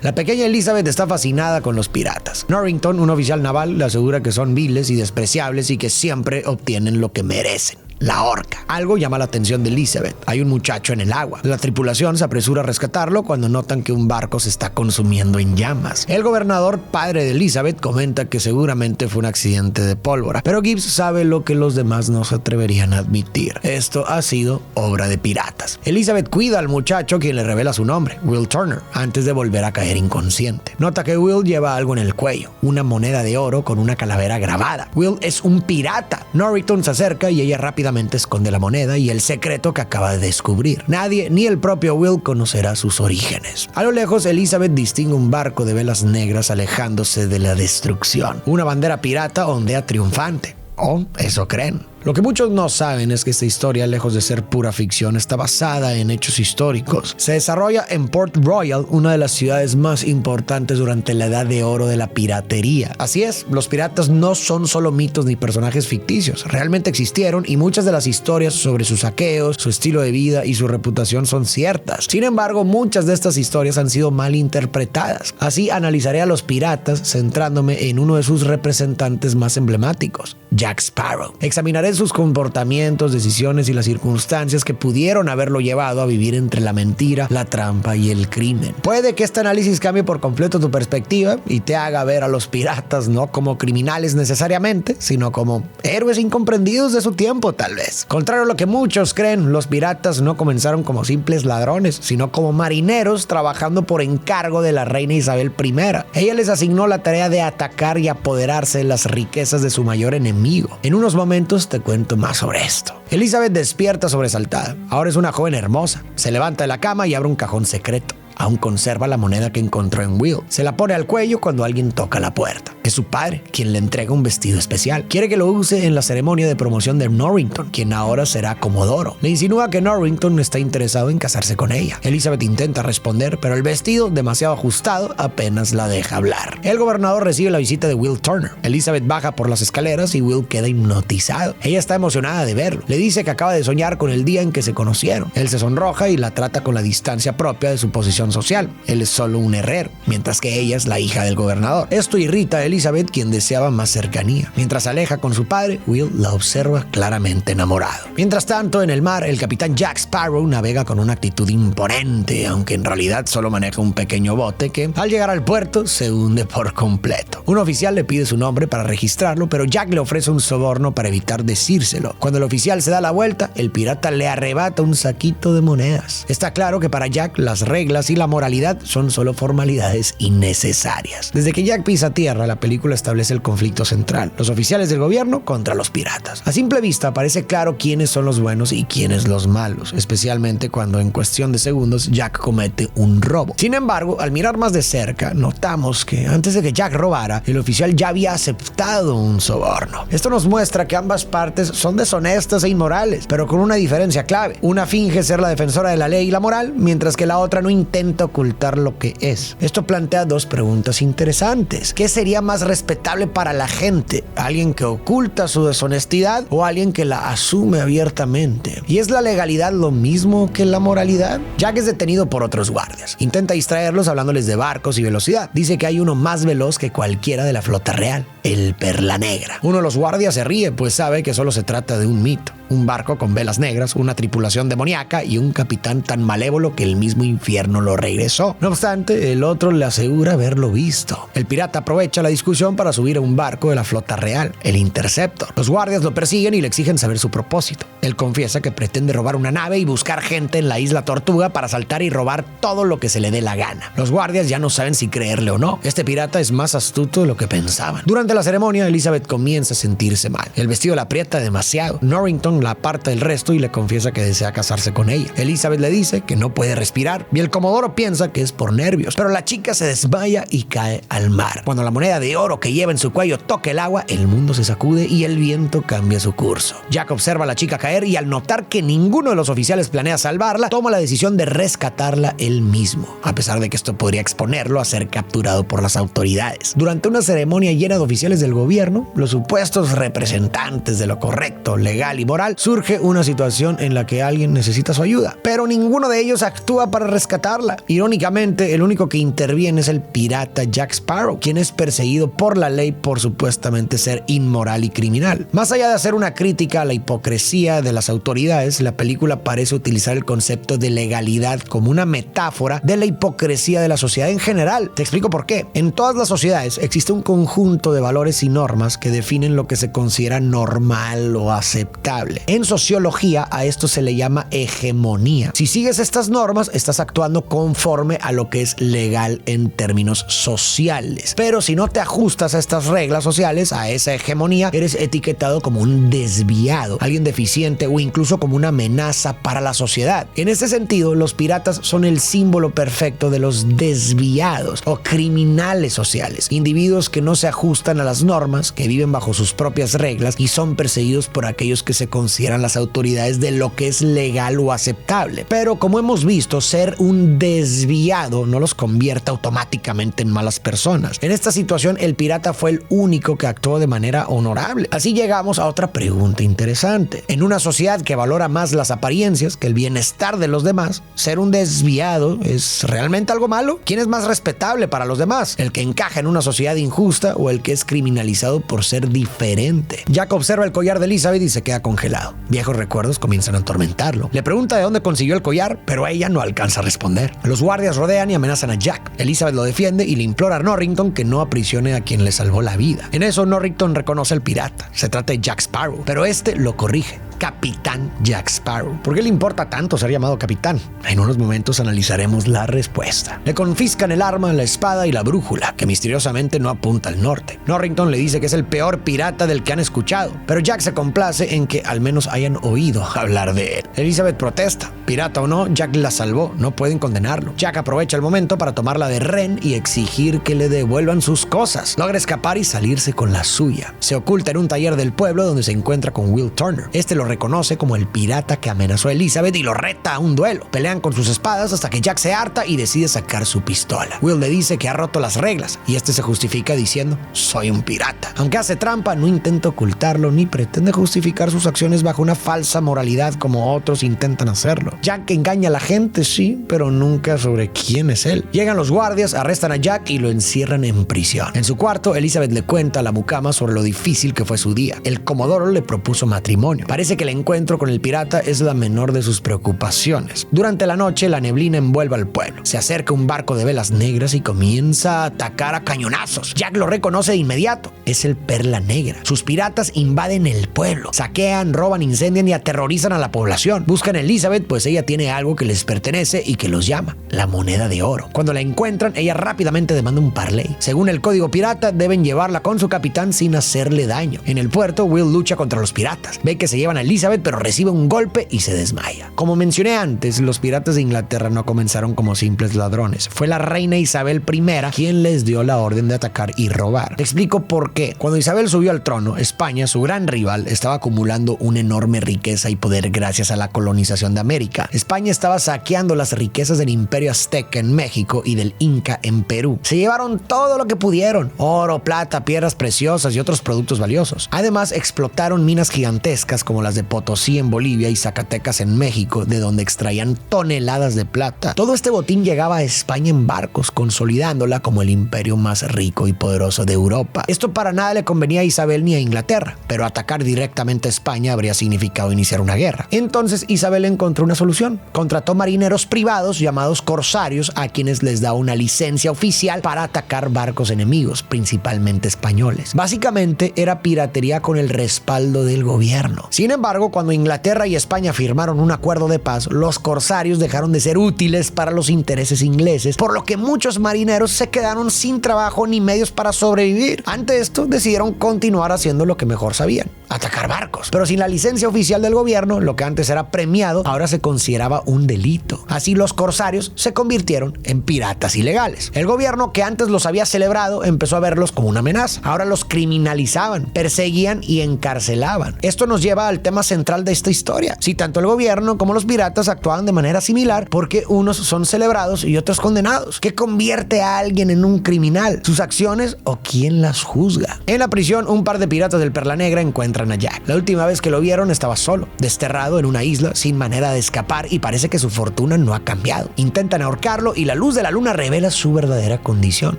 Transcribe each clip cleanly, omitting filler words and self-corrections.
La pequeña Elizabeth está fascinada con los piratas. Norrington, un oficial naval, le asegura que son viles y despreciables y que siempre obtienen lo que merecen: la horca. Algo llama la atención de Elizabeth. Hay un muchacho en el agua. La tripulación se apresura a rescatarlo cuando notan que un barco se está consumiendo en llamas. El gobernador, padre de Elizabeth, comenta que seguramente fue un accidente de pólvora, pero Gibbs sabe lo que los demás no se atreverían a admitir: esto ha sido obra de piratas. Elizabeth cuida al muchacho, quien le revela su nombre, Will Turner, antes de volver a caer inconsciente. Nota que Will lleva algo en el cuello: una moneda de oro con una calavera grabada. Will es un pirata. Norrington se acerca y ella rápidamente esconde la moneda y el secreto que acaba de descubrir. Nadie, ni el propio Will, conocerá sus orígenes. A lo lejos, Elizabeth distingue un barco de velas negras alejándose de la destrucción. Una bandera pirata ondea triunfante. O eso creen. Lo que muchos no saben es que esta historia, lejos de ser pura ficción, está basada en hechos históricos. Se desarrolla en Port Royal, una de las ciudades más importantes durante la edad de oro de la piratería. Así es, los piratas no son solo mitos ni personajes ficticios, realmente existieron, y muchas de las historias sobre sus saqueos, su estilo de vida y su reputación son ciertas. Sin embargo, muchas de estas historias han sido mal interpretadas. Así analizaré a los piratas centrándome en uno de sus representantes más emblemáticos, Jack Sparrow. Examinaré sus comportamientos, decisiones y las circunstancias que pudieron haberlo llevado a vivir entre la mentira, la trampa y el crimen. Puede que este análisis cambie por completo tu perspectiva y te haga ver a los piratas no como criminales necesariamente, sino como héroes incomprendidos de su tiempo, tal vez. Contrario a lo que muchos creen, los piratas no comenzaron como simples ladrones, sino como marineros trabajando por encargo de la reina Isabel I. Ella les asignó la tarea de atacar y apoderarse de las riquezas de su mayor enemigo. En unos momentos te cuento más sobre esto. Elizabeth despierta sobresaltada. Ahora es una joven hermosa. Se levanta de la cama y abre un cajón secreto. Aún conserva la moneda que encontró en Will. Se la pone al cuello cuando alguien toca la puerta. Es su padre, quien le entrega un vestido especial. Quiere que lo use en la ceremonia de promoción de Norrington, quien ahora será comodoro. Le insinúa que Norrington está interesado en casarse con ella. Elizabeth intenta responder, pero el vestido, demasiado ajustado, apenas la deja hablar. El gobernador recibe la visita de Will Turner. Elizabeth baja por las escaleras y Will queda hipnotizado. Ella está emocionada de verlo. Le dice que acaba de soñar con el día en que se conocieron. Él se sonroja y la trata con la distancia propia de su posición social. Él es solo un herrero, mientras que ella es la hija del gobernador. Esto irrita a Elizabeth, quien deseaba más cercanía. Mientras se aleja con su padre, Will la observa claramente enamorado. Mientras tanto, en el mar, el capitán Jack Sparrow navega con una actitud imponente, aunque en realidad solo maneja un pequeño bote que, al llegar al puerto, se hunde por completo. Un oficial le pide su nombre para registrarlo, pero Jack le ofrece un soborno para evitar decírselo. Cuando el oficial se da la vuelta, el pirata le arrebata un saquito de monedas. Está claro que para Jack las reglas y la moralidad son solo formalidades innecesarias. Desde que Jack pisa tierra, la película establece el conflicto central: los oficiales del gobierno contra los piratas. A simple vista parece claro quiénes son los buenos y quiénes los malos, especialmente cuando en cuestión de segundos Jack comete un robo. Sin embargo, al mirar más de cerca, notamos que antes de que Jack robara, el oficial ya había aceptado un soborno. Esto nos muestra que ambas partes son deshonestas e inmorales, pero con una diferencia clave: una finge ser la defensora de la ley y la moral, mientras que la otra no intenta ocultar lo que es. Esto plantea dos preguntas interesantes. ¿Qué sería más respetable para la gente? ¿Alguien que oculta su deshonestidad o alguien que la asume abiertamente? ¿Y es la legalidad lo mismo que la moralidad? Jack es detenido por otros guardias. Intenta distraerlos hablándoles de barcos y velocidad. Dice que hay uno más veloz que cualquiera de la flota real: el Perla Negra. Uno de los guardias se ríe, pues sabe que solo se trata de un mito. Un barco con velas negras, una tripulación demoníaca y un capitán tan malévolo que el mismo infierno lo regresó. No obstante, el otro le asegura haberlo visto. El pirata aprovecha la discusión para subir a un barco de la flota real, el Interceptor. Los guardias lo persiguen y le exigen saber su propósito. Él confiesa que pretende robar una nave y buscar gente en la isla Tortuga para asaltar y robar todo lo que se le dé la gana. Los guardias ya no saben si creerle o no. Este pirata es más astuto de lo que pensaban. Durante la ceremonia, Elizabeth comienza a sentirse mal. El vestido la aprieta demasiado. Norrington la aparta del resto y le confiesa que desea casarse con ella. Elizabeth le dice que no puede respirar y el comodoro piensa que es por nervios, pero la chica se desmaya y cae al mar. Cuando la moneda de de oro que lleva en su cuello toca el agua, el mundo se sacude y el viento cambia su curso. Jack observa a la chica caer y al notar que ninguno de los oficiales planea salvarla, toma la decisión de rescatarla él mismo, a pesar de que esto podría exponerlo a ser capturado por las autoridades. Durante una ceremonia llena de oficiales del gobierno, los supuestos representantes de lo correcto, legal y moral, surge una situación en la que alguien necesita su ayuda, pero ninguno de ellos actúa para rescatarla. Irónicamente, el único que interviene es el pirata Jack Sparrow, quien es perseguido por la ley por supuestamente ser inmoral y criminal. Más allá de hacer una crítica a la hipocresía de las autoridades, la película parece utilizar el concepto de legalidad como una metáfora de la hipocresía de la sociedad en general. Te explico por qué. En todas las sociedades existe un conjunto de valores y normas que definen lo que se considera normal o aceptable. En sociología a esto se le llama hegemonía. Si sigues estas normas, estás actuando conforme a lo que es legal en términos sociales. Pero si no te ajustas a estas reglas sociales, a esa hegemonía, eres etiquetado como un desviado, alguien deficiente o incluso como una amenaza para la sociedad. En este sentido, los piratas son el símbolo perfecto de los desviados o criminales sociales, individuos que no se ajustan a las normas, que viven bajo sus propias reglas y son perseguidos por aquellos que se consideran las autoridades de lo que es legal o aceptable. Pero como hemos visto, ser un desviado no los convierte automáticamente en malas personas. En esta situación, el pirata fue el único que actuó de manera honorable. Así llegamos a otra pregunta interesante. En una sociedad que valora más las apariencias que el bienestar de los demás, ¿ser un desviado es realmente algo malo? ¿Quién es más respetable para los demás? ¿El que encaja en una sociedad injusta o el que es criminalizado por ser diferente? Jack observa el collar de Elizabeth y se queda congelado. Viejos recuerdos comienzan a atormentarlo. Le pregunta de dónde consiguió el collar, pero ella no alcanza a responder. Los guardias rodean y amenazan a Jack. Elizabeth lo defiende y le implora a Norrington que no aprisione a quien le salvó la vida. En eso, Norrington reconoce al pirata. Se trata de Jack Sparrow, pero este lo corrige. Capitán Jack Sparrow. ¿Por qué le importa tanto ser llamado capitán? En unos momentos analizaremos la respuesta. Le confiscan el arma, la espada y la brújula, que misteriosamente no apunta al norte. Norrington le dice que es el peor pirata del que han escuchado, pero Jack se complace en que al menos hayan oído hablar de él. Elizabeth protesta. Pirata o no, Jack la salvó, no pueden condenarlo. Jack aprovecha el momento para tomarla de rehén y exigir que le devuelvan sus cosas. Logra escapar y salirse con la suya. Se oculta en un taller del pueblo donde se encuentra con Will Turner. Este lo reconoce como el pirata que amenazó a Elizabeth y lo reta a un duelo. Pelean con sus espadas hasta que Jack se harta y decide sacar su pistola. Will le dice que ha roto las reglas y este se justifica diciendo: soy un pirata. Aunque hace trampa, no intenta ocultarlo ni pretende justificar sus acciones bajo una falsa moralidad como otros intentan hacerlo. Jack engaña a la gente, sí, pero nunca sobre quién es él. Llegan los guardias, arrestan a Jack y lo encierran en prisión. En su cuarto, Elizabeth le cuenta a la mucama sobre lo difícil que fue su día. El comodoro le propuso matrimonio. Parece que el encuentro con el pirata es la menor de sus preocupaciones. Durante la noche, la neblina envuelve al pueblo. Se acerca un barco de velas negras y comienza a atacar a cañonazos. Jack lo reconoce de inmediato. Es el Perla Negra. Sus piratas invaden el pueblo. Saquean, roban, incendian y aterrorizan a la población. Buscan a Elizabeth, pues ella tiene algo que les pertenece y que los llama: la moneda de oro. Cuando la encuentran, ella rápidamente demanda un parley. Según el código pirata, deben llevarla con su capitán sin hacerle daño. En el puerto, Will lucha contra los piratas. Ve que se llevan a Elizabeth, pero recibe un golpe y se desmaya. Como mencioné antes, los piratas de Inglaterra no comenzaron como simples ladrones. Fue la reina Isabel I quien les dio la orden de atacar y robar. Te explico por qué. Cuando Isabel subió al trono, España, su gran rival, estaba acumulando una enorme riqueza y poder gracias a la colonización de América. España estaba saqueando las riquezas del Imperio Azteca en México y del Inca en Perú. Se llevaron todo lo que pudieron: oro, plata, piedras preciosas y otros productos valiosos. Además, explotaron minas gigantescas como las de Potosí en Bolivia y Zacatecas en México, de donde extraían toneladas de plata. Todo este botín llegaba a España en barcos, consolidándola como el imperio más rico y poderoso de Europa. Esto para nada le convenía a Isabel ni a Inglaterra, pero atacar directamente a España habría significado iniciar una guerra. Entonces Isabel encontró una solución. Contrató marineros privados llamados corsarios, a quienes les da una licencia oficial para atacar barcos enemigos, principalmente españoles. Básicamente era piratería con el respaldo del gobierno. Sin embargo, embargo, cuando Inglaterra y España firmaron un acuerdo de paz, los corsarios dejaron de ser útiles para los intereses ingleses, por lo que muchos marineros se quedaron sin trabajo ni medios para sobrevivir. Ante esto, decidieron continuar haciendo lo que mejor sabían: atacar barcos. Pero sin la licencia oficial del gobierno, lo que antes era premiado, ahora se consideraba un delito. Así los corsarios se convirtieron en piratas ilegales. El gobierno, que antes los había celebrado, empezó a verlos como una amenaza. Ahora los criminalizaban, perseguían y encarcelaban. Esto nos lleva al tema central de esta historia. Si tanto el gobierno como los piratas actuaban de manera similar, ¿por qué unos son celebrados y otros condenados? ¿Qué convierte a alguien en un criminal? ¿Sus acciones o quién las juzga? En la prisión, un par de piratas del Perla Negra encuentran a Jack. La última vez que lo vieron estaba solo, desterrado en una isla sin manera de escapar, y parece que su fortuna no ha cambiado. Intentan ahorcarlo y la luz de la luna revela su verdadera condición.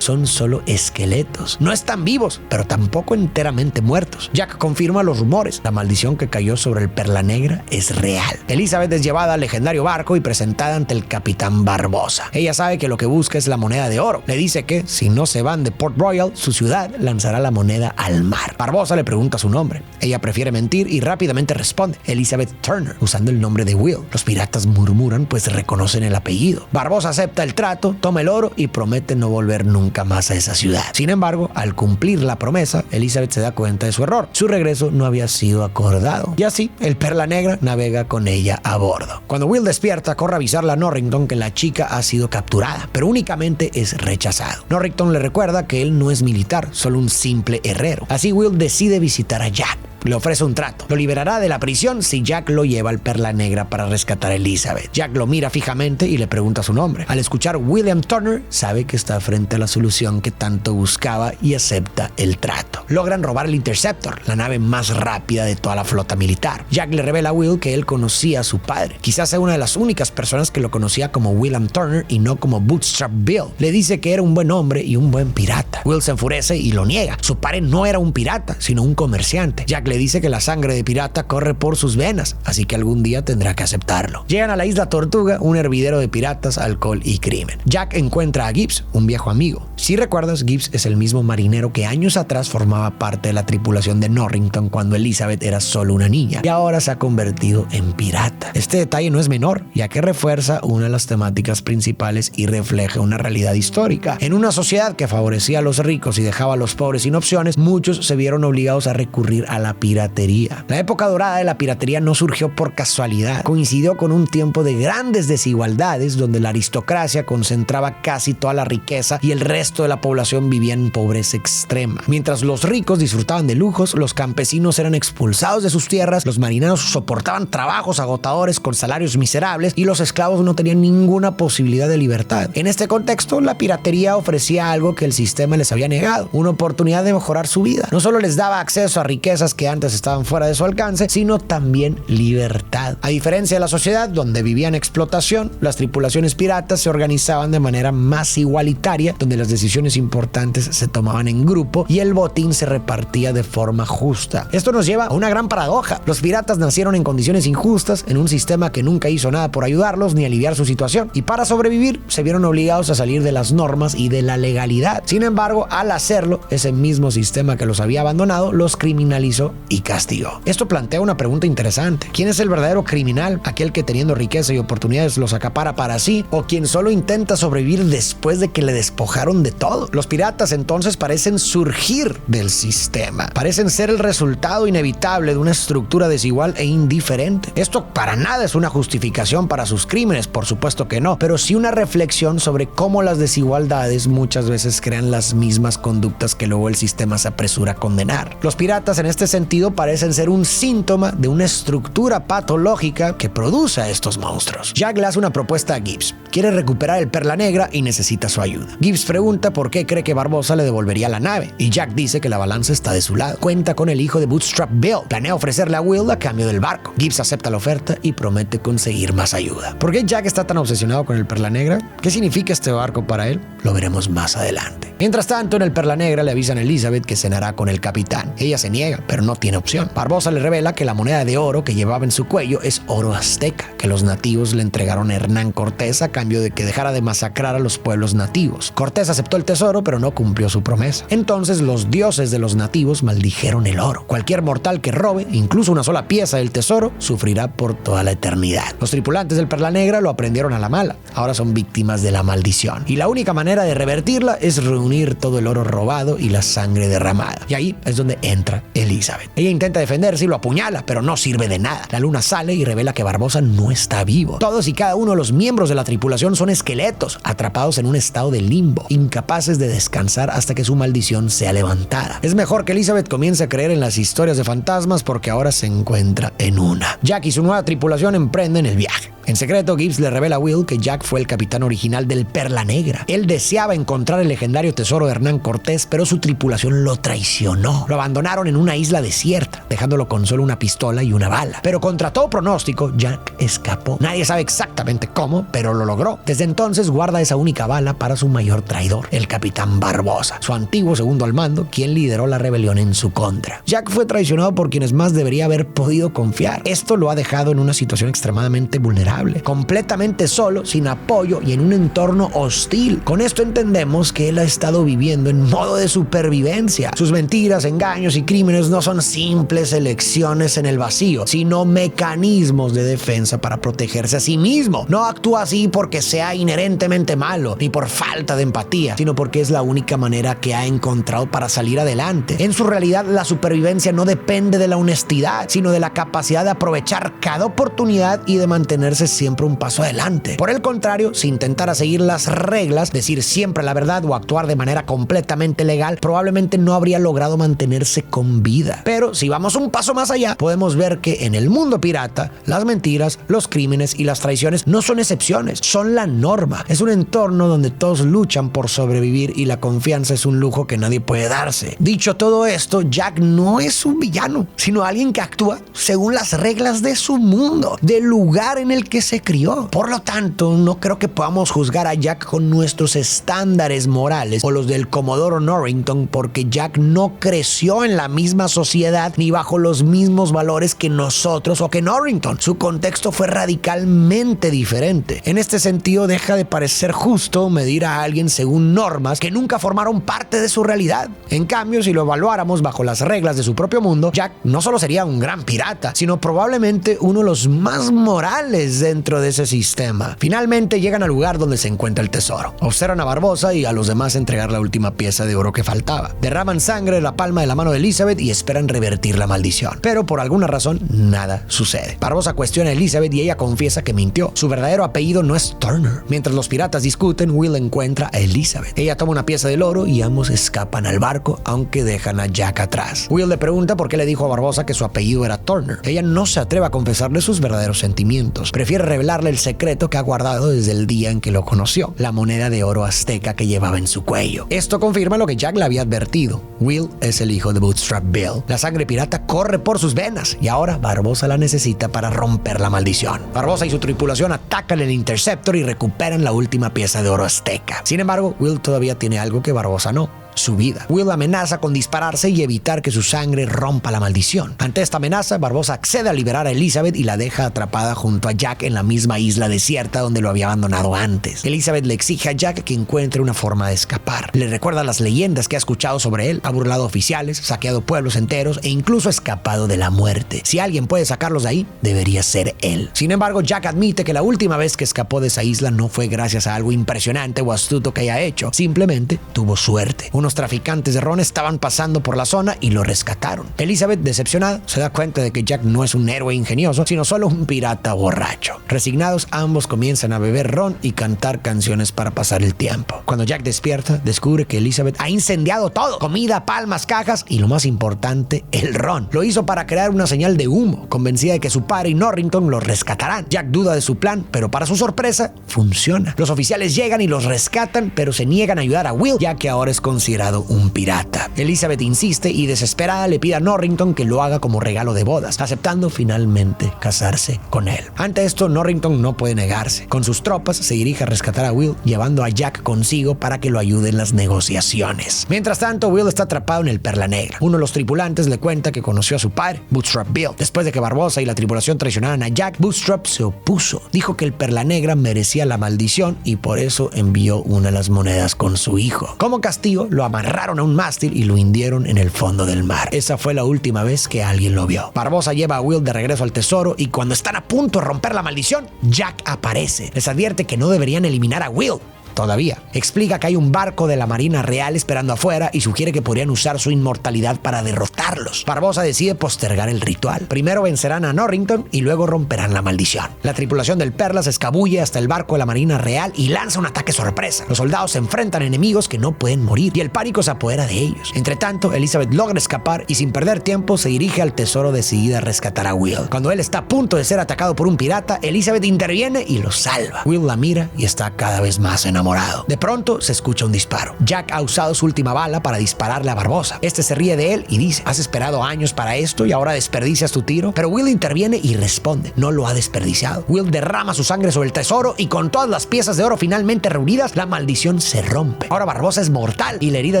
Son solo esqueletos. No están vivos, pero tampoco enteramente muertos. Jack confirma los rumores. La maldición que cayó sobre el Perla Negra es real. Elizabeth es llevada al legendario barco y presentada ante el capitán Barbosa. Ella sabe que lo que busca es la moneda de oro. Le dice que, si no se van de Port Royal, su ciudad lanzará la moneda al mar. Barbosa le pregunta su nombre. Ella prefiere mentir y rápidamente responde: Elizabeth Turner, usando el nombre de Will. Los piratas murmuran, pues reconocen el apellido. Barbosa acepta el trato, toma el oro y promete no volver nunca más a esa ciudad. Sin embargo, al cumplir la promesa, Elizabeth se da cuenta de su error. Su regreso no había sido acordado. Y así, el Perla Negra navega con ella a bordo. Cuando Will despierta, corre a avisarle a Norrington que la chica ha sido capturada, pero únicamente es rechazado. Norrington le recuerda que él no es militar, solo un simple herrero. Así Will decide visitar a Jack. Le ofrece un trato. Lo liberará de la prisión si Jack lo lleva al Perla Negra para rescatar a Elizabeth. Jack lo mira fijamente y le pregunta su nombre. Al escuchar William Turner, sabe que está frente a la solución que tanto buscaba y acepta el trato. Logran robar el Interceptor, la nave más rápida de toda la flota militar. Jack le revela a Will que él conocía a su padre. Quizás sea una de las únicas personas que lo conocía como William Turner y no como Bootstrap Bill. Le dice que era un buen hombre y un buen pirata. Will se enfurece y lo niega. Su padre no era un pirata, sino un comerciante. Jack le dice que la sangre de pirata corre por sus venas, así que algún día tendrá que aceptarlo. Llegan a la isla Tortuga, un hervidero de piratas, alcohol y crimen. Jack encuentra a Gibbs, un viejo amigo. Si recuerdas, Gibbs es el mismo marinero que años atrás formaba parte de la tripulación de Norrington cuando Elizabeth era solo una niña y ahora se ha convertido en pirata. Este detalle no es menor, ya que refuerza una de las temáticas principales y refleja una realidad histórica. En una sociedad que favorecía a los ricos y dejaba a los pobres sin opciones, muchos se vieron obligados a recurrir a la piratería. La época dorada de la piratería no surgió por casualidad. Coincidió con un tiempo de grandes desigualdades donde la aristocracia concentraba casi toda la riqueza y el resto de la población vivía en pobreza extrema. Mientras los ricos disfrutaban de lujos, los campesinos eran expulsados de sus tierras, los marineros soportaban trabajos agotadores con salarios miserables y los esclavos no tenían ninguna posibilidad de libertad. En este contexto, la piratería ofrecía algo que el sistema les había negado: una oportunidad de mejorar su vida. No solo les daba acceso a riquezas que antes estaban fuera de su alcance, sino también libertad. A diferencia de la sociedad donde vivían explotación, las tripulaciones piratas se organizaban de manera más igualitaria, donde las decisiones importantes se tomaban en grupo y el botín se repartía de forma justa. Esto nos lleva a una gran paradoja. Los piratas nacieron en condiciones injustas, en un sistema que nunca hizo nada por ayudarlos ni aliviar su situación, y para sobrevivir se vieron obligados a salir de las normas y de la legalidad. Sin embargo, al hacerlo, ese mismo sistema que los había abandonado los criminalizó y castigó. Esto plantea una pregunta interesante. ¿Quién es el verdadero criminal? ¿Aquel que teniendo riqueza y oportunidades los acapara para sí, o quien solo intenta sobrevivir después de que le despojaron de todo? Los piratas entonces parecen surgir del sistema. Parecen ser el resultado inevitable de una estructura desigual e indiferente. Esto para nada es una justificación para sus crímenes, por supuesto que no, pero sí una reflexión sobre cómo las desigualdades muchas veces crean las mismas conductas que luego el sistema se apresura a condenar. Los piratas en este sentido parecen ser un síntoma de una estructura patológica que produce a estos monstruos. Jack le hace una propuesta a Gibbs. Quiere recuperar el Perla Negra y necesita su ayuda. Gibbs pregunta por qué cree que Barbosa le devolvería la nave, y Jack dice que la balanza está de su lado. Cuenta con el hijo de Bootstrap Bill. Planea ofrecerle a Will a cambio del barco. Gibbs acepta la oferta y promete conseguir más ayuda. ¿Por qué Jack está tan obsesionado con el Perla Negra? ¿Qué significa este barco para él? Lo veremos más adelante. Mientras tanto, en el Perla Negra le avisan a Elizabeth que cenará con el capitán. Ella se niega, pero no tiene opción. Barbosa le revela que la moneda de oro que llevaba en su cuello es oro azteca, que los nativos le entregaron a Hernán Cortés a cambio de que dejara de masacrar a los pueblos nativos. Cortés aceptó el tesoro, pero no cumplió su promesa. Entonces los dioses de los nativos maldijeron el oro. Cualquier mortal que robe, incluso una sola pieza del tesoro, sufrirá por toda la eternidad. Los tripulantes del Perla Negra lo aprendieron a la mala. Ahora son víctimas de la maldición. Y la única manera de revertirla es reunir todo el oro robado y la sangre derramada. Y ahí es donde entra Elizabeth. Ella intenta defenderse y lo apuñala, pero no sirve de nada. La luna sale y revela que Barbosa no está vivo. Todos y cada uno de los miembros de la tripulación son esqueletos, atrapados en un estado de limbo, incapaces de descansar hasta que su maldición sea levantada. Es mejor que Elizabeth comience a creer en las historias de fantasmas porque ahora se encuentra en una. Jack y su nueva tripulación emprenden el viaje. En secreto, Gibbs le revela a Will que Jack fue el capitán original del Perla Negra. Él deseaba encontrar el legendario tesoro de Hernán Cortés, pero su tripulación lo traicionó. Lo abandonaron en una isla desierta, dejándolo con solo una pistola y una bala. Pero contra todo pronóstico, Jack escapó. Nadie sabe exactamente cómo, pero lo logró. Desde entonces guarda esa única bala para su mayor traidor, el capitán Barbosa, su antiguo segundo al mando, quien lideró la rebelión en su contra. Jack fue traicionado por quienes más debería haber podido confiar. Esto lo ha dejado en una situación extremadamente vulnerable, completamente solo, sin apoyo y en un entorno hostil. Con esto entendemos que él ha estado viviendo en modo de supervivencia. Sus mentiras, engaños y crímenes no son simples elecciones en el vacío, sino mecanismos de defensa para protegerse a sí mismo. No actúa así porque sea inherentemente malo, ni por falta de empatía, sino porque es la única manera que ha encontrado para salir adelante. En su realidad, la supervivencia no depende de la honestidad, sino de la capacidad de aprovechar cada oportunidad y de mantenerse siempre un paso adelante. Por el contrario, si intentara seguir las reglas, decir siempre la verdad o actuar de manera completamente legal, probablemente no habría logrado mantenerse con vida. Pero si vamos un paso más allá, podemos ver que en el mundo pirata, las mentiras, los crímenes y las traiciones no son excepciones, son la norma. Es un entorno donde todos luchan por sobrevivir y la confianza es un lujo que nadie puede darse. Dicho todo esto, Jack no es un villano, sino alguien que actúa según las reglas de su mundo, del lugar en el que se crió. Por lo tanto, no creo que podamos juzgar a Jack con nuestros estándares morales o los del Comodoro Norrington, porque Jack no creció en la misma sociedad ni bajo los mismos valores que nosotros o que Norrington. Su contexto fue radicalmente diferente. En este sentido, deja de parecer justo medir a alguien según normas que nunca formaron parte de su realidad. En cambio, si lo evaluáramos bajo las reglas de su propio mundo, Jack no solo sería un gran pirata, sino probablemente uno de los más morales dentro de ese sistema. Finalmente llegan al lugar donde se encuentra el tesoro. Observan a Barbosa y a los demás entregar la última pieza de oro que faltaba. Derraman sangre en la palma de la mano de Elizabeth y esperan revertir la maldición. Pero por alguna razón, nada sucede. Barbosa cuestiona a Elizabeth y ella confiesa que mintió. Su verdadero apellido no es Turner. Mientras los piratas discuten, Will encuentra a Elizabeth. Ella toma una pieza del oro y ambos escapan al barco, aunque dejan a Jack atrás. Will le pregunta por qué le dijo a Barbosa que su apellido era Turner. Ella no se atreve a confesarle sus verdaderos sentimientos. Prefiere revelarle el secreto que ha guardado desde el día en que lo conoció, la moneda de oro azteca que llevaba en su cuello. Esto confirma lo que Jack le había advertido. Will es el hijo de Bootstrap Bill. La sangre pirata corre por sus venas y ahora Barbosa la necesita para romper la maldición. Barbosa y su tripulación atacan el Interceptor y recuperan la última pieza de oro azteca. Sin embargo, Will todavía tiene algo que Barbosa no: su vida. Will amenaza con dispararse y evitar que su sangre rompa la maldición. Ante esta amenaza, Barbosa accede a liberar a Elizabeth y la deja atrapada junto a Jack en la misma isla desierta donde lo había abandonado antes. Elizabeth le exige a Jack que encuentre una forma de escapar. Le recuerda las leyendas que ha escuchado sobre él. Ha burlado oficiales, saqueado pueblos enteros e incluso escapado de la muerte. Si alguien puede sacarlos de ahí, debería ser él. Sin embargo, Jack admite que la última vez que escapó de esa isla no fue gracias a algo impresionante o astuto que haya hecho. Simplemente tuvo suerte. Unos traficantes de ron estaban pasando por la zona y lo rescataron. Elizabeth, decepcionada, se da cuenta de que Jack no es un héroe ingenioso, sino solo un pirata borracho. Resignados, ambos comienzan a beber ron y cantar canciones para pasar el tiempo. Cuando Jack despierta, descubre que Elizabeth ha incendiado todo: comida, palmas, cajas y, lo más importante, el ron. Lo hizo para crear una señal de humo, convencida de que su padre y Norrington lo rescatarán. Jack duda de su plan, pero para su sorpresa, funciona. Los oficiales llegan y los rescatan, pero se niegan a ayudar a Will, ya que ahora es considerado considerado un pirata. Elizabeth insiste y desesperada le pide a Norrington que lo haga como regalo de bodas, aceptando finalmente casarse con él. Ante esto, Norrington no puede negarse. Con sus tropas se dirige a rescatar a Will, llevando a Jack consigo para que lo ayude en las negociaciones. Mientras tanto, Will está atrapado en el Perla Negra. Uno de los tripulantes le cuenta que conoció a su padre, Bootstrap Bill. Después de que Barbossa y la tripulación traicionaran a Jack, Bootstrap se opuso. Dijo que el Perla Negra merecía la maldición y por eso envió una de las monedas con su hijo. Como castigo, lo amarraron a un mástil y lo hundieron en el fondo del mar. Esa fue la última vez que alguien lo vio. Barbossa lleva a Will de regreso al tesoro y cuando están a punto de romper la maldición, Jack aparece. Les advierte que no deberían eliminar a Will todavía. Explica que hay un barco de la Marina Real esperando afuera y sugiere que podrían usar su inmortalidad para derrotarlos. Barbossa decide postergar el ritual. Primero vencerán a Norrington y luego romperán la maldición. La tripulación del Perla se escabulle hasta el barco de la Marina Real y lanza un ataque sorpresa. Los soldados se enfrentan a enemigos que no pueden morir y el pánico se apodera de ellos. Entre tanto, Elizabeth logra escapar y sin perder tiempo se dirige al tesoro decidida a rescatar a Will. Cuando él está a punto de ser atacado por un pirata, Elizabeth interviene y lo salva. Will la mira y está cada vez más enamorado. De pronto se escucha un disparo. Jack ha usado su última bala para dispararle a Barbossa. Este se ríe de él y dice: ¿has esperado años para esto y ahora desperdicias tu tiro? Pero Will interviene y responde: no lo ha desperdiciado. Will derrama su sangre sobre el tesoro y con todas las piezas de oro finalmente reunidas, la maldición se rompe. Ahora Barbossa es mortal y la herida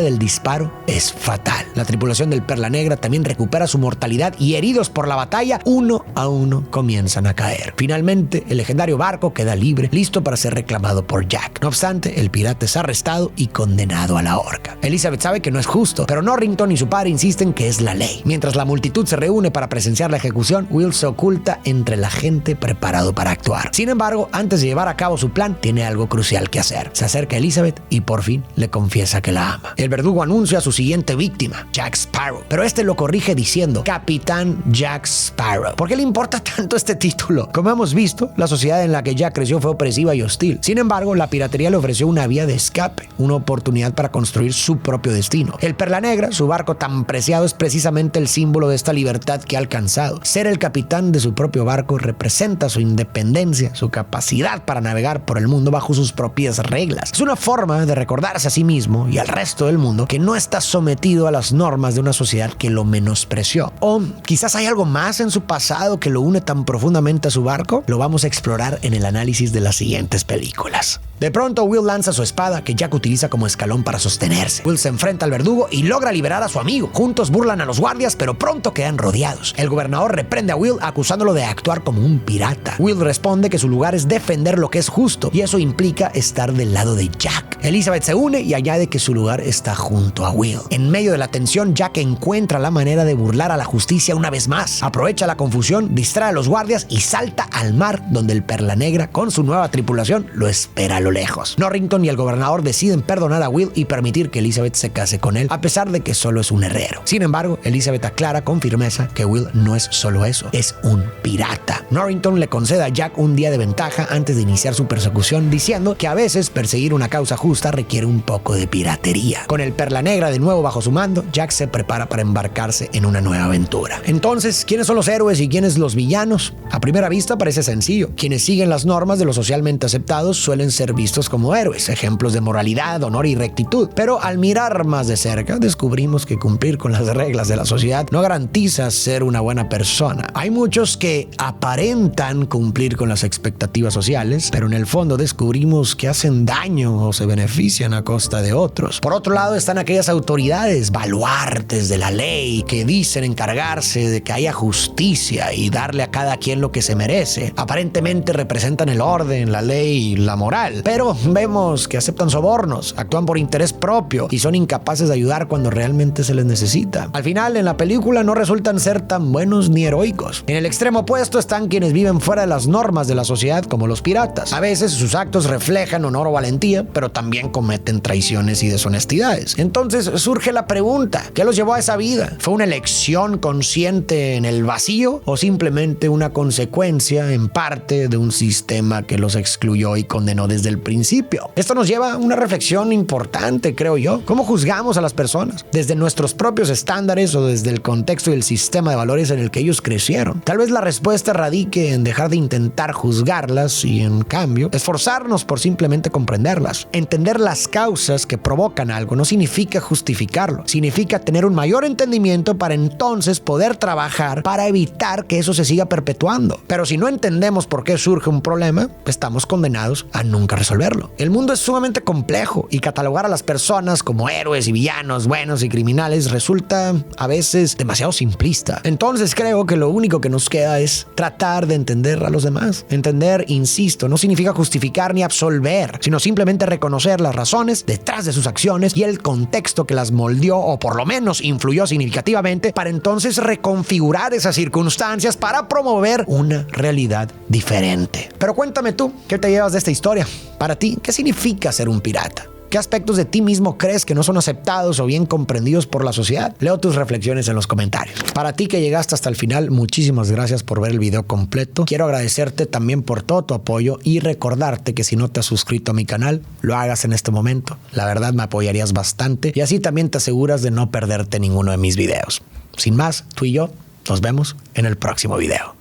del disparo es fatal. La tripulación del Perla Negra también recupera su mortalidad y heridos por la batalla, uno a uno comienzan a caer. Finalmente, el legendario barco queda libre, listo para ser reclamado por Jack. No obstante, el pirata es arrestado y condenado a la horca. Elizabeth sabe que no es justo, pero Norrington y su padre insisten que es la ley. Mientras la multitud se reúne para presenciar la ejecución, Will se oculta entre la gente preparado para actuar. Sin embargo, antes de llevar a cabo su plan, tiene algo crucial que hacer. Se acerca a Elizabeth y por fin le confiesa que la ama. El verdugo anuncia a su siguiente víctima, Jack Sparrow, pero este lo corrige diciendo Capitán Jack Sparrow. ¿Por qué le importa tanto este título? Como hemos visto, la sociedad en la que Jack creció fue opresiva y hostil. Sin embargo, la piratería le ofreció una vía de escape, una oportunidad para construir su propio destino. El Perla Negra, su barco tan preciado, es precisamente el símbolo de esta libertad que ha alcanzado. Ser el capitán de su propio barco representa su independencia, su capacidad para navegar por el mundo bajo sus propias reglas. Es una forma de recordarse a sí mismo y al resto del mundo que no está sometido a las normas de una sociedad que lo menospreció. O quizás hay algo más en su pasado que lo une tan profundamente a su barco. Lo vamos a explorar en el análisis de las siguientes películas. De pronto, Will lanza su espada que Jack utiliza como escalón para sostenerse. Will se enfrenta al verdugo y logra liberar a su amigo. Juntos burlan a los guardias, pero pronto quedan rodeados. El gobernador reprende a Will acusándolo de actuar como un pirata. Will responde que su lugar es defender lo que es justo y eso implica estar del lado de Jack. Elizabeth se une y añade que su lugar está junto a Will. En medio de la tensión, Jack encuentra la manera de burlar a la justicia una vez más. Aprovecha la confusión, distrae a los guardias y salta al mar, donde el Perla Negra con su nueva tripulación lo espera a lo lejos. Norrington y el gobernador deciden perdonar a Will y permitir que Elizabeth se case con él, a pesar de que solo es un herrero. Sin embargo, Elizabeth aclara con firmeza que Will no es solo eso, es un pirata. Norrington le concede a Jack un día de ventaja antes de iniciar su persecución, diciendo que a veces perseguir una causa justa requiere un poco de piratería. Con el Perla Negra de nuevo bajo su mando, Jack se prepara para embarcarse en una nueva aventura. Entonces, ¿quiénes son los héroes y quiénes los villanos? A primera vista parece sencillo. Quienes siguen las normas de lo socialmente aceptados suelen ser vistos como héroes, ejemplos de moralidad, honor y rectitud. Pero al mirar más de cerca, descubrimos que cumplir con las reglas de la sociedad no garantiza ser una buena persona. Hay muchos que aparentan cumplir con las expectativas sociales, pero en el fondo descubrimos que hacen daño o se benefician a costa de otros. Por otro lado están aquellas autoridades, baluartes de la ley, que dicen encargarse de que haya justicia y darle a cada quien lo que se merece. Aparentemente representan el orden, la ley y la moral, pero vemos que aceptan sobornos, actúan por interés propio y son incapaces de ayudar cuando realmente se les necesita. Al final, en la película no resultan ser tan buenos ni heroicos. En el extremo opuesto están quienes viven fuera de las normas de la sociedad, como los piratas. A veces sus actos reflejan honor o valentía, pero también cometen traiciones y deshonestidades. Entonces surge la pregunta: ¿qué los llevó a esa vida? ¿Fue una elección consciente en el vacío o simplemente una consecuencia en parte de un sistema que los excluyó y condenó desde el principio? principio. Esto nos lleva a una reflexión importante, creo yo. ¿Cómo juzgamos a las personas? ¿Desde nuestros propios estándares o desde el contexto y el sistema de valores en el que ellos crecieron? Tal vez la respuesta radique en dejar de intentar juzgarlas y, en cambio, esforzarnos por simplemente comprenderlas. Entender las causas que provocan algo no significa justificarlo. Significa tener un mayor entendimiento para entonces poder trabajar para evitar que eso se siga perpetuando. Pero si no entendemos por qué surge un problema, estamos condenados a nunca resolverlo. El mundo es sumamente complejo y catalogar a las personas como héroes y villanos, buenos y criminales resulta a veces demasiado simplista. Entonces creo que lo único que nos queda es tratar de entender a los demás. Entender, insisto, no significa justificar ni absolver, sino simplemente reconocer las razones detrás de sus acciones y el contexto que las moldeó o por lo menos influyó significativamente para entonces reconfigurar esas circunstancias para promover una realidad diferente. Pero cuéntame tú, ¿qué te llevas de esta historia? Para ti, ¿qué significa ser un pirata? ¿Qué aspectos de ti mismo crees que no son aceptados o bien comprendidos por la sociedad? Leo tus reflexiones en los comentarios. Para ti que llegaste hasta el final, muchísimas gracias por ver el video completo. Quiero agradecerte también por todo tu apoyo y recordarte que si no te has suscrito a mi canal, lo hagas en este momento. La verdad me apoyarías bastante y así también te aseguras de no perderte ninguno de mis videos. Sin más, tú y yo nos vemos en el próximo video.